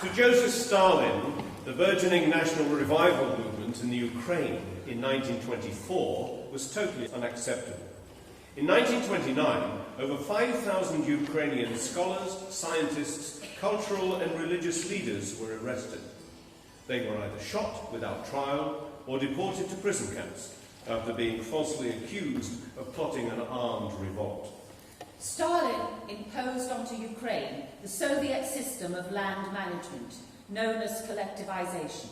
To Joseph Stalin, the burgeoning national revival movement in the Ukraine in 1924 was totally unacceptable. In 1929, over 5,000 Ukrainian scholars, scientists, cultural and religious leaders were arrested. They were either shot without trial or deported to prison camps after being falsely accused of plotting an armed revolt. Stalin imposed onto Ukraine the Soviet system of land management, known as collectivization.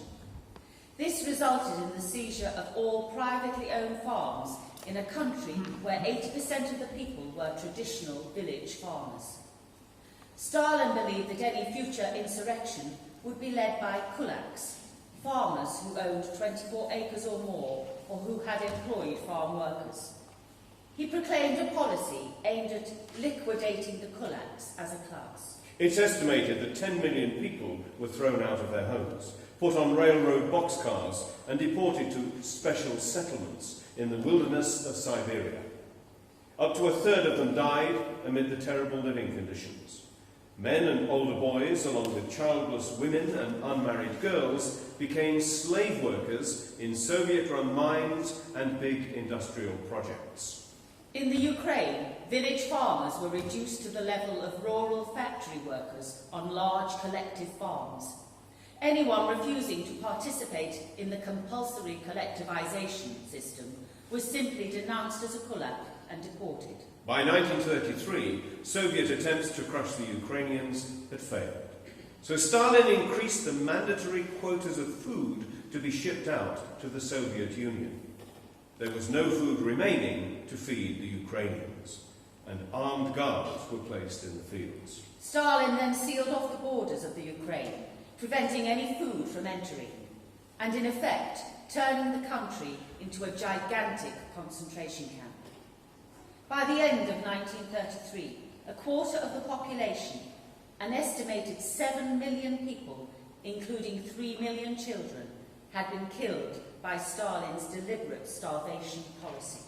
This resulted in the seizure of all privately owned farms in a country where 80% of the people were traditional village farmers. Stalin believed that any future insurrection would be led by kulaks, farmers who owned 24 acres or more, or who had employed farm workers. He proclaimed a policy aimed at liquidating the kulaks as a class. It's estimated that 10 million people were thrown out of their homes, put on railroad boxcars and deported to special settlements in the wilderness of Siberia. Up to a third of them died amid the terrible living conditions. Men and older boys, along with childless women and unmarried girls, became slave workers in Soviet-run mines and big industrial projects. In the Ukraine, village farmers were reduced to the level of rural factory workers on large collective farms. Anyone refusing to participate in the compulsory collectivization system was simply denounced as a kulak and deported. By 1933, Soviet attempts to crush the Ukrainians had failed. So Stalin increased the mandatory quotas of food to be shipped out to the Soviet Union. There was no food remaining to feed the Ukrainians, and armed guards were placed in the fields. Stalin then sealed off the borders of the Ukraine, preventing any food from entering, and in effect turning the country into a gigantic concentration camp. By the end of 1933, a quarter of the population, an estimated 7 million people, including 3 million children, had been killed by Stalin's deliberate starvation policy.